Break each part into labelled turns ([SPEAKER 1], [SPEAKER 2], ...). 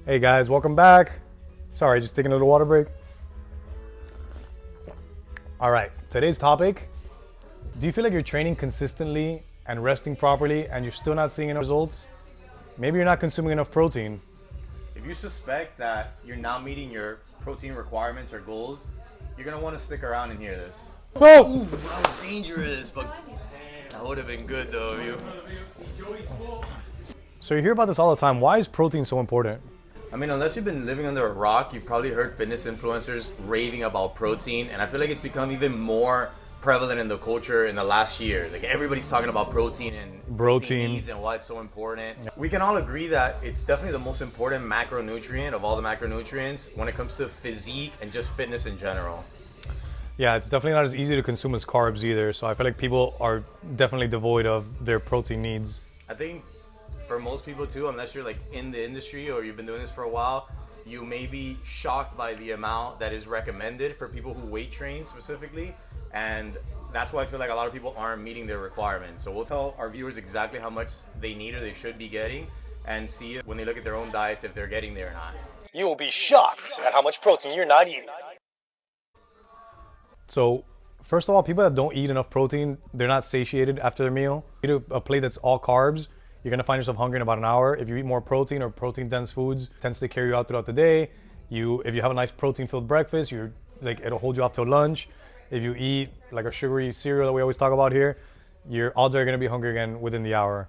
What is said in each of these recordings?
[SPEAKER 1] Hey guys, welcome back. Sorry, just taking a little water break. All right, today's topic. Do you feel like you're training consistently and resting properly and you're still not seeing enough results? Maybe you're not consuming enough protein.
[SPEAKER 2] If you suspect that you're not meeting your protein requirements or goals, you're gonna want to stick around and hear this.
[SPEAKER 1] Whoa!
[SPEAKER 2] Ooh, that was dangerous, but that would have been good though of you.
[SPEAKER 1] So you hear about this all the time. Why is protein so important?
[SPEAKER 2] I mean, unless you've been living under a rock, you've probably heard fitness influencers raving about protein, and I feel like it's become even more prevalent in the culture in the last year. Like everybody's talking about protein and protein needs and why it's so important. We can all agree that it's definitely the most important macronutrient of all the macronutrients when it comes to physique and just fitness in general.
[SPEAKER 1] Yeah, it's definitely not as easy to consume as carbs either. So I feel like people are definitely devoid of their protein needs.
[SPEAKER 2] I think for most people too, unless you're like in the industry or you've been doing this for a while, you may be shocked by the amount that is recommended for people who weight train specifically. And that's why I feel like a lot of people aren't meeting their requirements. So we'll tell our viewers exactly how much they need or they should be getting and see if, when they look at their own diets if they're getting there or not.
[SPEAKER 3] You will be shocked at how much protein you're not eating.
[SPEAKER 1] So first of all, people that don't eat enough protein, they're not satiated after their meal. Eat a plate that's all carbs, you're gonna find yourself hungry in about an hour. If you eat more protein or protein-dense foods, it tends to carry you out throughout the day. If you have a nice protein-filled breakfast, it'll hold you off till lunch. If you eat like a sugary cereal that we always talk about here, your odds are gonna be hungry again within the hour.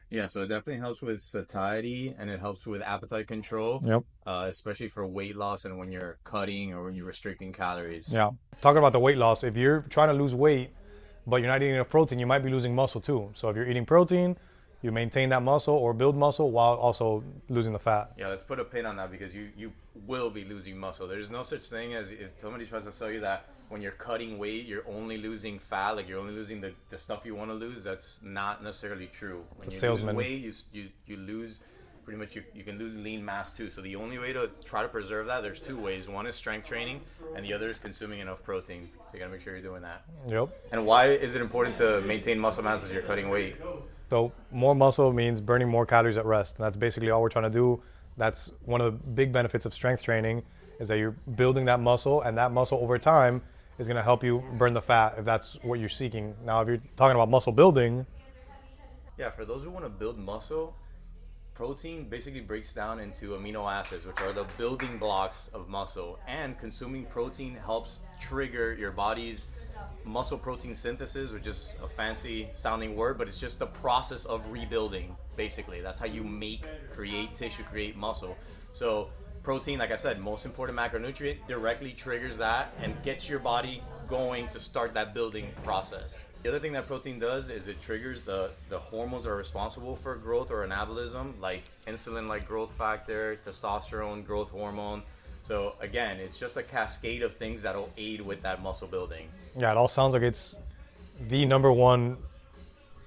[SPEAKER 2] Yeah, so it definitely helps with satiety and it helps with appetite control.
[SPEAKER 1] Yep.
[SPEAKER 2] Especially for weight loss and when you're cutting or when you're restricting calories.
[SPEAKER 1] Yeah. Talking about the weight loss, if you're trying to lose weight, but you're not eating enough protein, you might be losing muscle too. So if you're eating protein, you maintain that muscle or build muscle while also losing the fat.
[SPEAKER 2] Yeah, let's put a pin on that because you will be losing muscle. There's no such thing as if somebody tries to sell you that when you're cutting weight, you're only losing fat, like you're only losing the stuff you want to lose. That's not necessarily true. When
[SPEAKER 1] The
[SPEAKER 2] you
[SPEAKER 1] salesman.
[SPEAKER 2] lose weight, you lose pretty much, you can lose lean mass too. So the only way to try to preserve that, there's two ways. One is strength training and the other is consuming enough protein. So you gotta make sure you're doing that.
[SPEAKER 1] Yep.
[SPEAKER 2] And why is it important to maintain muscle mass as you're cutting weight?
[SPEAKER 1] So more muscle means burning more calories at rest. And that's basically all we're trying to do. That's one of the big benefits of strength training is that you're building that muscle, and that muscle over time is going to help you burn the fat if that's what you're seeking. Now, if you're talking about muscle building.
[SPEAKER 2] Yeah, for those who want to build muscle, protein basically breaks down into amino acids, which are the building blocks of muscle. And consuming protein helps trigger your body's muscle protein synthesis, which is a fancy sounding word, but it's just the process of rebuilding. Basically, that's how you create tissue, create muscle. So protein, like I said, most important macronutrient, directly triggers that and gets your body going to start that building process. The other thing that protein does is it triggers the hormones that are responsible for growth or anabolism, like insulin, like growth factor, testosterone, growth hormone. So again, it's just a cascade of things that'll aid with that muscle building.
[SPEAKER 1] Yeah, it all sounds like it's the number one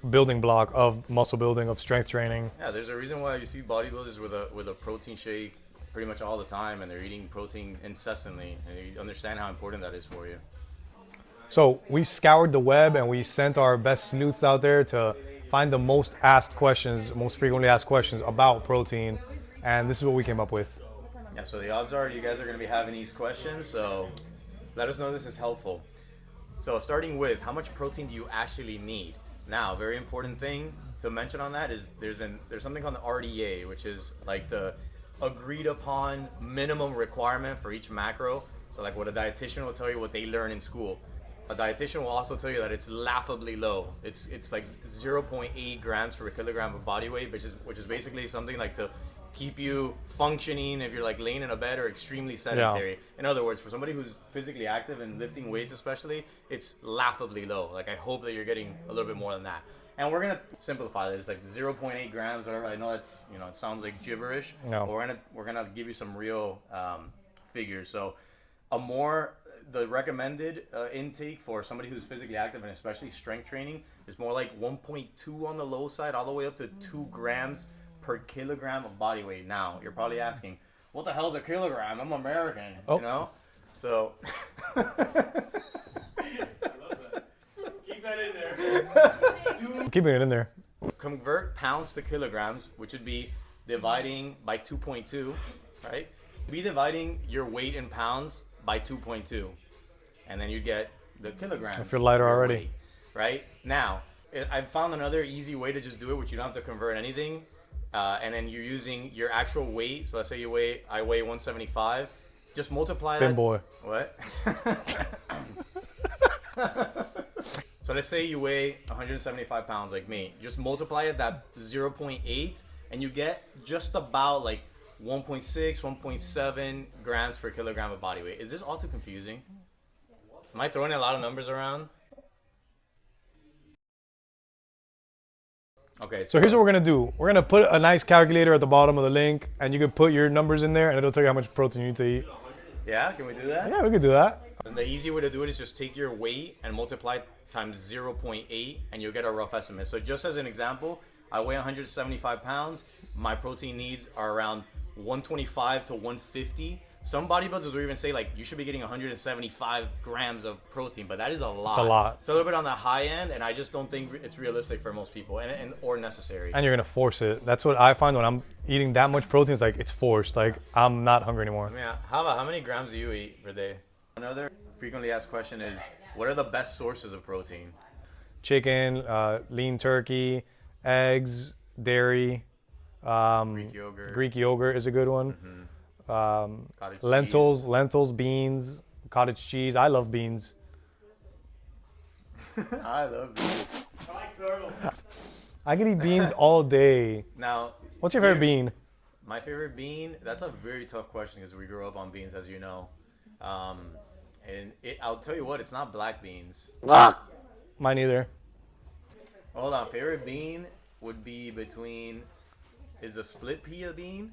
[SPEAKER 1] building block of muscle building, of strength training.
[SPEAKER 2] Yeah, there's a reason why you see bodybuilders with a protein shake pretty much all the time, and they're eating protein incessantly, and you understand how important that is for you.
[SPEAKER 1] So we scoured the web and we sent our best sleuths out there to find the most frequently asked questions about protein, and this is what we came up with.
[SPEAKER 2] Yeah, so the odds are you guys are going to be having these questions, so let us know this is helpful. So starting with, how much protein do you actually need? Now, a very important thing to mention on that is there's something called the RDA, which is like the agreed upon minimum requirement for each macro. So like what a dietitian will tell you what they learn in school. A dietitian will also tell you that it's laughably low. It's like 0.8 grams per kilogram of body weight, which is basically something like to keep you functioning if you're like laying in a bed or extremely sedentary. Yeah. In other words, for somebody who's physically active and lifting weights especially, it's laughably low. Like I hope that you're getting a little bit more than that. And we're gonna simplify this, like 0.8 grams, whatever. I know that's, it sounds like gibberish.
[SPEAKER 1] No.
[SPEAKER 2] But we're gonna give you some real figures. So the recommended intake for somebody who's physically active and especially strength training is more like 1.2 on the low side, all the way up to 2 grams per kilogram of body weight. Now, you're probably asking, what the hell is a kilogram? I'm American, So
[SPEAKER 3] I love that. Keep that in there.
[SPEAKER 1] Keeping it in there.
[SPEAKER 2] Convert pounds to kilograms, which would be dividing by 2.2 right? Be dividing your weight in pounds by 2.2, and then you get the kilograms.
[SPEAKER 1] If you're lighter
[SPEAKER 2] of your
[SPEAKER 1] already.
[SPEAKER 2] weight, right? Now, I've found another easy way to just do it, which you don't have to convert anything, and then you're using your actual weight. So let's say I weigh 175. Just multiply
[SPEAKER 1] Thin
[SPEAKER 2] that.
[SPEAKER 1] boy.
[SPEAKER 2] What? So let's say you weigh 175 pounds like me. Just multiply it that 0.8, and you get just about like 1.6, 1.7 grams per kilogram of body weight. Is this all too confusing? Am I throwing a lot of numbers around? Okay,
[SPEAKER 1] So here's what we're gonna do. We're gonna put a nice calculator at the bottom of the link, and you can put your numbers in there, and it'll tell you how much protein you need to eat.
[SPEAKER 2] yeah, can we do that?
[SPEAKER 1] Yeah, we could do that.
[SPEAKER 2] And the easy way to do it is just take your weight and multiply times 0.8, and you'll get a rough estimate. So just as an example, I weigh 175 pounds. My protein needs are around 125 to 150. Some bodybuilders will even say like you should be getting 175 grams of protein, but that is a lot.
[SPEAKER 1] It's a lot.
[SPEAKER 2] It's a little bit on the high end, and I just don't think it's realistic for most people, and or necessary.
[SPEAKER 1] And you're gonna force it. That's what I find when I'm eating that much protein. It's like it's forced. Like I'm not hungry anymore.
[SPEAKER 2] Yeah. How many grams do you eat per day? Another frequently asked question is, what are the best sources of protein?
[SPEAKER 1] Chicken, lean turkey, eggs, dairy. Greek yogurt is a good one.
[SPEAKER 2] Cottage
[SPEAKER 1] Lentils, beans, cottage cheese. I love beans.
[SPEAKER 2] cheese. I love these.
[SPEAKER 3] I like turtle.
[SPEAKER 1] I could eat beans all day.
[SPEAKER 2] Now,
[SPEAKER 1] What's your favorite bean?
[SPEAKER 2] my favorite bean? That's a very tough question because we grew up on beans, as you know. I'll tell you what, it's not black beans.
[SPEAKER 1] Mine either.
[SPEAKER 2] Hold on, favorite bean would be between. Is a split pea a bean?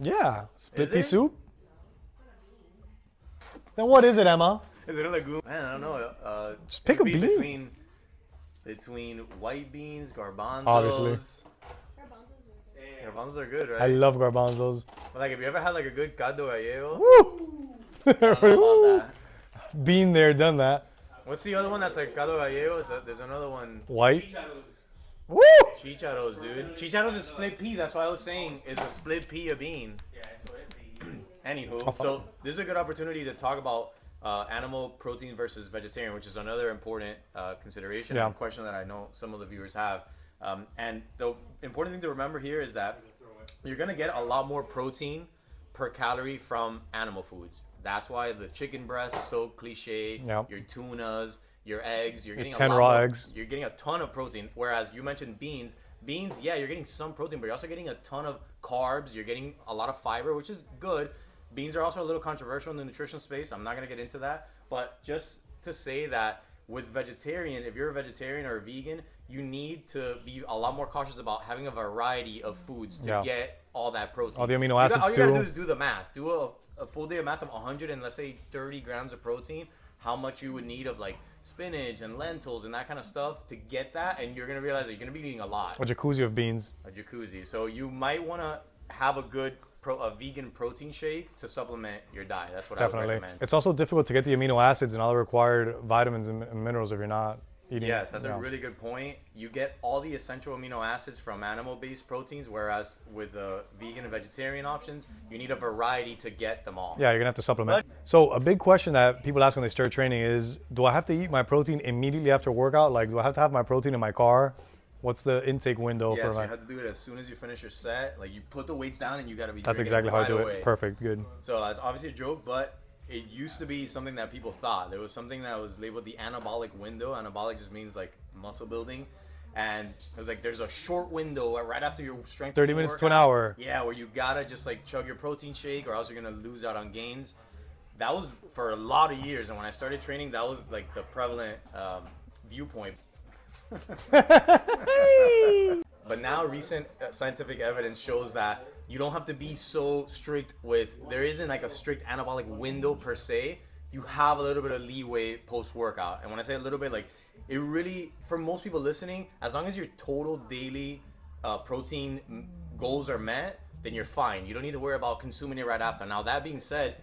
[SPEAKER 1] Yeah, split
[SPEAKER 2] Is
[SPEAKER 1] pea
[SPEAKER 2] it?
[SPEAKER 1] soup. Then what is it, Emma?
[SPEAKER 2] Is it a legume? Man, I don't know.
[SPEAKER 1] Just pick
[SPEAKER 2] it'd
[SPEAKER 1] a
[SPEAKER 2] be
[SPEAKER 1] bean.
[SPEAKER 2] Between white beans, garbanzos.
[SPEAKER 1] Obviously.
[SPEAKER 2] Garbanzos are good, right?
[SPEAKER 1] I love garbanzos.
[SPEAKER 2] But like, have you ever had like a good caldo gallego?
[SPEAKER 1] Woo!
[SPEAKER 2] I don't know about that.
[SPEAKER 1] Been there, done that.
[SPEAKER 2] What's the other one that's like caldo gallego? There's another one.
[SPEAKER 1] White. Woo!
[SPEAKER 2] Chicharos, dude. Chicharos is split pea. That's why I was saying is a split pea a bean. Anywho, so this is a good opportunity to talk about animal protein versus vegetarian, which is another important consideration
[SPEAKER 1] Yeah.
[SPEAKER 2] and question that I know some of the viewers have. And the important thing to remember here is that you're gonna get a lot more protein per calorie from animal foods. That's why the chicken breast is so cliche.
[SPEAKER 1] Yeah.
[SPEAKER 2] Your tunas, your eggs, you're getting
[SPEAKER 1] 10
[SPEAKER 2] a lot
[SPEAKER 1] raw
[SPEAKER 2] more,
[SPEAKER 1] eggs.
[SPEAKER 2] You're getting a ton of protein. Whereas you mentioned beans. Beans, yeah, you're getting some protein, but you're also getting a ton of carbs. You're getting a lot of fiber, which is good. Beans are also a little controversial in the nutrition space. I'm not gonna get into that, but just to say that with vegetarian, if you're a vegetarian or a vegan, you need to be a lot more cautious about having a variety of foods to
[SPEAKER 1] Yeah.
[SPEAKER 2] get all that protein.
[SPEAKER 1] All the amino acids
[SPEAKER 2] All you gotta
[SPEAKER 1] too.
[SPEAKER 2] do is do the math. Do a full day of math of 100 and let's say 30 grams of protein. How much you would need of like spinach and lentils and that kind of stuff to get that, and you're gonna realize that you're gonna be eating a lot.
[SPEAKER 1] A jacuzzi of beans.
[SPEAKER 2] A jacuzzi. So you might want to have a good a vegan protein shake to supplement your diet. That's what I would
[SPEAKER 1] Definitely.
[SPEAKER 2] recommend.
[SPEAKER 1] It's also difficult to get the amino acids and all the required vitamins and minerals if you're not eating.
[SPEAKER 2] Yes, that's
[SPEAKER 1] you
[SPEAKER 2] a
[SPEAKER 1] know.
[SPEAKER 2] really good point. You get all the essential amino acids from animal-based proteins, whereas with the vegan and vegetarian options, you need a variety to get them all.
[SPEAKER 1] Yeah, you're gonna have to supplement. So a big question that people ask when they start training is, do I have to eat my protein immediately after workout? Like, do I have to have my protein in my car? What's the intake window
[SPEAKER 2] Yes,
[SPEAKER 1] for
[SPEAKER 2] you
[SPEAKER 1] my?
[SPEAKER 2] have to do it as soon as you finish your set. Like you put the weights down and you got to be.
[SPEAKER 1] That's
[SPEAKER 2] drinking
[SPEAKER 1] exactly how I
[SPEAKER 2] right
[SPEAKER 1] do
[SPEAKER 2] away.
[SPEAKER 1] it. Perfect. Good.
[SPEAKER 2] So that's obviously a joke, but it used to be something that people thought. There was something that was labeled the anabolic window. Anabolic just means like muscle building. And it was like there's a short window right after your strength
[SPEAKER 1] 30
[SPEAKER 2] training
[SPEAKER 1] minutes to an
[SPEAKER 2] workout.
[SPEAKER 1] hour.
[SPEAKER 2] Yeah, where you gotta just like chug your protein shake or else you're gonna lose out on gains. That was for a lot of years, and when I started training, that was like the prevalent viewpoint. But now recent scientific evidence shows that you don't have to be so strict with, there isn't like a strict anabolic window per se. You have a little bit of leeway post workout. And when I say a little bit, like it really, for most people listening, as long as your total daily protein goals are met, then you're fine. You don't need to worry about consuming it right after. Now that being said,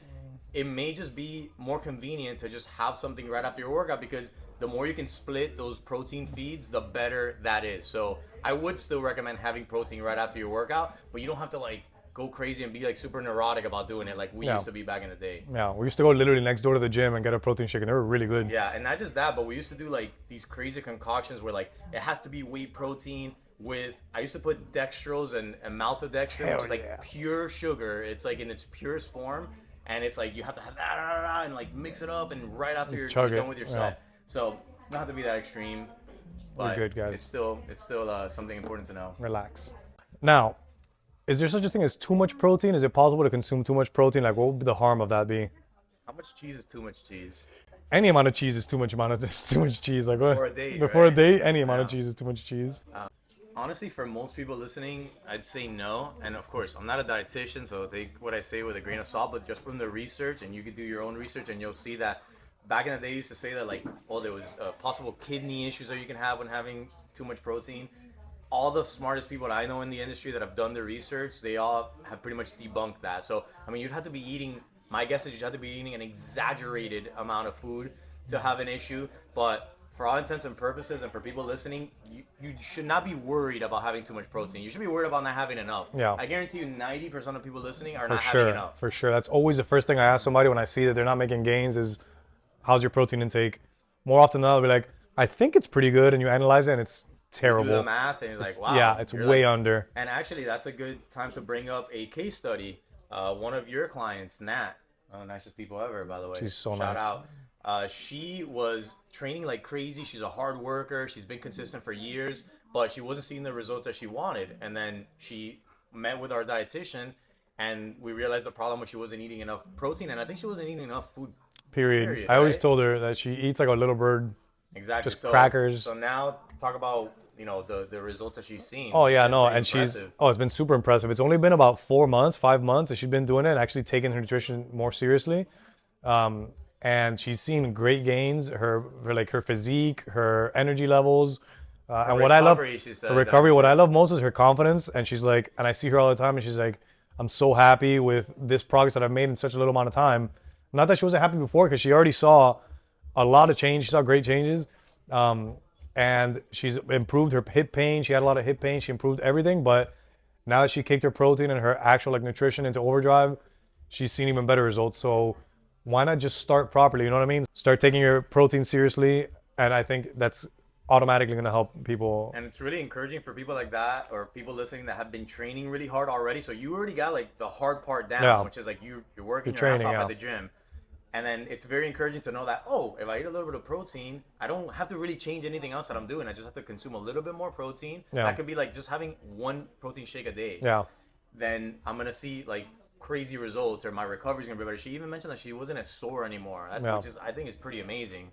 [SPEAKER 2] it may just be more convenient to just have something right after your workout, because the more you can split those protein feeds, the better that is. So I would still recommend having protein right after your workout, but you don't have to like go crazy and be like super neurotic about doing it like we used to be back in the day.
[SPEAKER 1] Yeah, we used to go literally next door to the gym and get a protein shake, and they were really good.
[SPEAKER 2] Yeah, and not just that, but we used to do like these crazy concoctions where like it has to be whey protein with, I used to put dextrose and maltodextrin, which is like pure sugar. It's like in its purest form, and it's like you have to have that and like mix it up, and right after you're done with your set. So not have to be that extreme, but
[SPEAKER 1] good, guys.
[SPEAKER 2] it's still something important to know.
[SPEAKER 1] Relax. Now, is there such a thing as too much protein? Is it possible to consume too much protein? Like, what would the harm of that be?
[SPEAKER 2] How much cheese is too much cheese?
[SPEAKER 1] Any amount of cheese is too much too much cheese. Like what?
[SPEAKER 2] Before a date,
[SPEAKER 1] Before
[SPEAKER 2] right?
[SPEAKER 1] a date, any amount of cheese is too much cheese.
[SPEAKER 2] Honestly, for most people listening, I'd say no. And of course, I'm not a dietitian, so take what I say with a grain of salt. But just from the research, and you could do your own research, and you'll see that back in the day, used to say that like, oh, there was possible kidney issues that you can have when having too much protein. All the smartest people that I know in the industry that have done the research, they all have pretty much debunked that. So, I mean, you'd have to be eating, my guess is you'd have to be eating an exaggerated amount of food to have an issue. But for all intents and purposes, and for people listening, you should not be worried about having too much protein. You should be worried about not having enough.
[SPEAKER 1] Yeah.
[SPEAKER 2] I guarantee you 90% of people listening are not having enough.
[SPEAKER 1] For sure. That's always the first thing I ask somebody when I see that they're not making gains is, how's your protein intake? More often than not, I'll be like, I think it's pretty good, and you analyze it, and it's terrible.
[SPEAKER 2] You do the math, and you're like, wow.
[SPEAKER 1] Yeah, it's way under.
[SPEAKER 2] And actually, that's a good time to bring up a case study. One of your clients, Nat, nicest people ever, by the way.
[SPEAKER 1] She's so
[SPEAKER 2] Shout
[SPEAKER 1] nice.
[SPEAKER 2] out. She was training like crazy. She's a hard worker. She's been consistent for years, but she wasn't seeing the results that she wanted. And then she met with our dietitian, and we realized the problem was she wasn't eating enough protein, and I think she wasn't eating enough food.
[SPEAKER 1] Period. I always told her that she eats like a little bird.
[SPEAKER 2] Exactly.
[SPEAKER 1] Just crackers.
[SPEAKER 2] So now talk about the results that she's seen.
[SPEAKER 1] Oh yeah, no, and
[SPEAKER 2] impressive.
[SPEAKER 1] it's been super impressive. It's only been about 5 months that she's been doing it and actually taking her nutrition more seriously. And she's seen great gains. Her physique, her energy levels, and what I love, her recovery. What I love most is her confidence. And she's like, and I see her all the time, and she's like, I'm so happy with this progress that I've made in such a little amount of time. Not that she wasn't happy before, because she already saw a lot of change. She saw great changes. And she's improved her hip pain. She had a lot of hip pain. She improved everything. But now that she kicked her protein and her actual like nutrition into overdrive, she's seen even better results. So why not just start properly? You know what I mean? Start taking your protein seriously. And I think that's automatically going to help people.
[SPEAKER 2] And it's really encouraging for people like that, or people listening that have been training really hard already. So you already got like the hard part down, which is like you're working your ass off at the gym. And then it's very encouraging to know that, oh, if I eat a little bit of protein, I don't have to really change anything else that I'm doing. I just have to consume a little bit more protein.
[SPEAKER 1] Yeah.
[SPEAKER 2] That could be like just having one protein shake a day.
[SPEAKER 1] Yeah.
[SPEAKER 2] Then I'm going to see like crazy results, or my recovery's going to be better. She even mentioned that she wasn't as sore anymore. Which is, I think, is pretty amazing.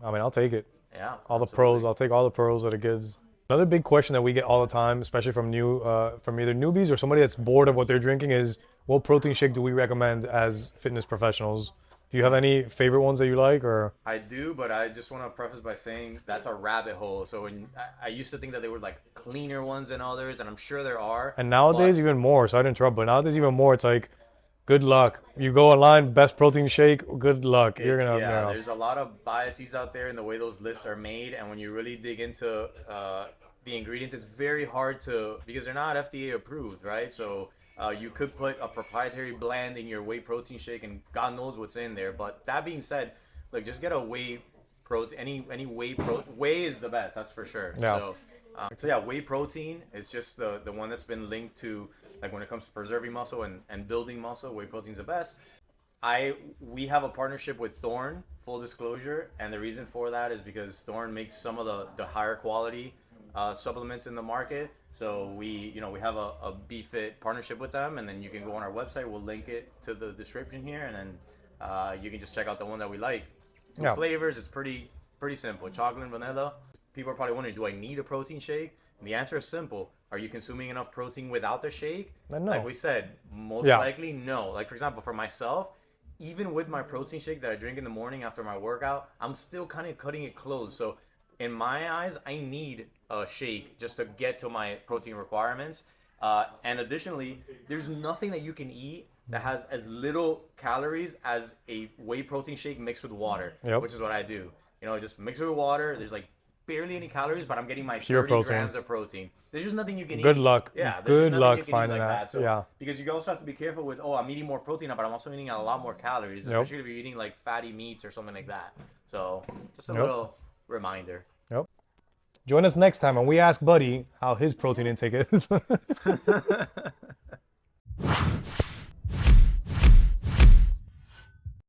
[SPEAKER 1] I mean, I'll take it.
[SPEAKER 2] Yeah.
[SPEAKER 1] All the pros. I'll take all the pros that it gives. Another big question that we get all the time, especially from from either newbies or somebody that's bored of what they're drinking, is what protein shake do we recommend as fitness professionals? Do you have any favorite ones that you like, or?
[SPEAKER 2] I do, but I just want to preface by saying that's a rabbit hole. So when I used to think that there were like cleaner ones than others, and I'm sure there are.
[SPEAKER 1] And nowadays even more. So I didn't interrupt, but nowadays even more. It's like, good luck. You go online, best protein shake. Good luck. You're gonna.
[SPEAKER 2] Yeah, there's a lot of biases out there in the way those lists are made, and when you really dig into the ingredients, it's very hard to, because they're not FDA approved, right? So. You could put a proprietary blend in your whey protein shake, and God knows what's in there. But that being said, like, just get a whey protein. Any whey is the best, that's for sure.
[SPEAKER 1] Yeah.
[SPEAKER 2] So yeah, whey protein is just the one that's been linked to, like, when it comes to preserving muscle and building muscle, whey protein's the best. We have a partnership with Thorne, full disclosure, and the reason for that is because Thorne makes some of the higher quality supplements in the market. So we have a BeFit partnership with them, and then you can go on our website. We'll link it to the description here, and then you can just check out the one that we like. Two flavors. It's pretty simple. Chocolate and vanilla. People are probably wondering, do I need a protein shake? And the answer is simple. Are you consuming enough protein without the shake?
[SPEAKER 1] No.
[SPEAKER 2] Like we said, most likely no. Like, for example, for myself, even with my protein shake that I drink in the morning after my workout, I'm still kind of cutting it close. So in my eyes, I need a shake just to get to my protein requirements. And additionally, there's nothing that you can eat that has as little calories as a whey protein shake mixed with water, which is what I do. Just mix it with water. There's like barely any calories, but I'm getting my
[SPEAKER 1] Pure
[SPEAKER 2] 30
[SPEAKER 1] protein.
[SPEAKER 2] grams of protein. There's just nothing you can eat.
[SPEAKER 1] Good luck.
[SPEAKER 2] Yeah, there's
[SPEAKER 1] Good
[SPEAKER 2] just nothing
[SPEAKER 1] luck
[SPEAKER 2] you can eat
[SPEAKER 1] finding
[SPEAKER 2] like
[SPEAKER 1] that.
[SPEAKER 2] So,
[SPEAKER 1] Yeah.
[SPEAKER 2] because you also have to be careful with, oh, I'm eating more protein now, but I'm also eating a lot more calories,
[SPEAKER 1] Yep.
[SPEAKER 2] especially if you're eating like fatty meats or something like that. So just a
[SPEAKER 1] Yep.
[SPEAKER 2] little reminder.
[SPEAKER 1] Yep. Join us next time when we ask Buddy how his protein intake is.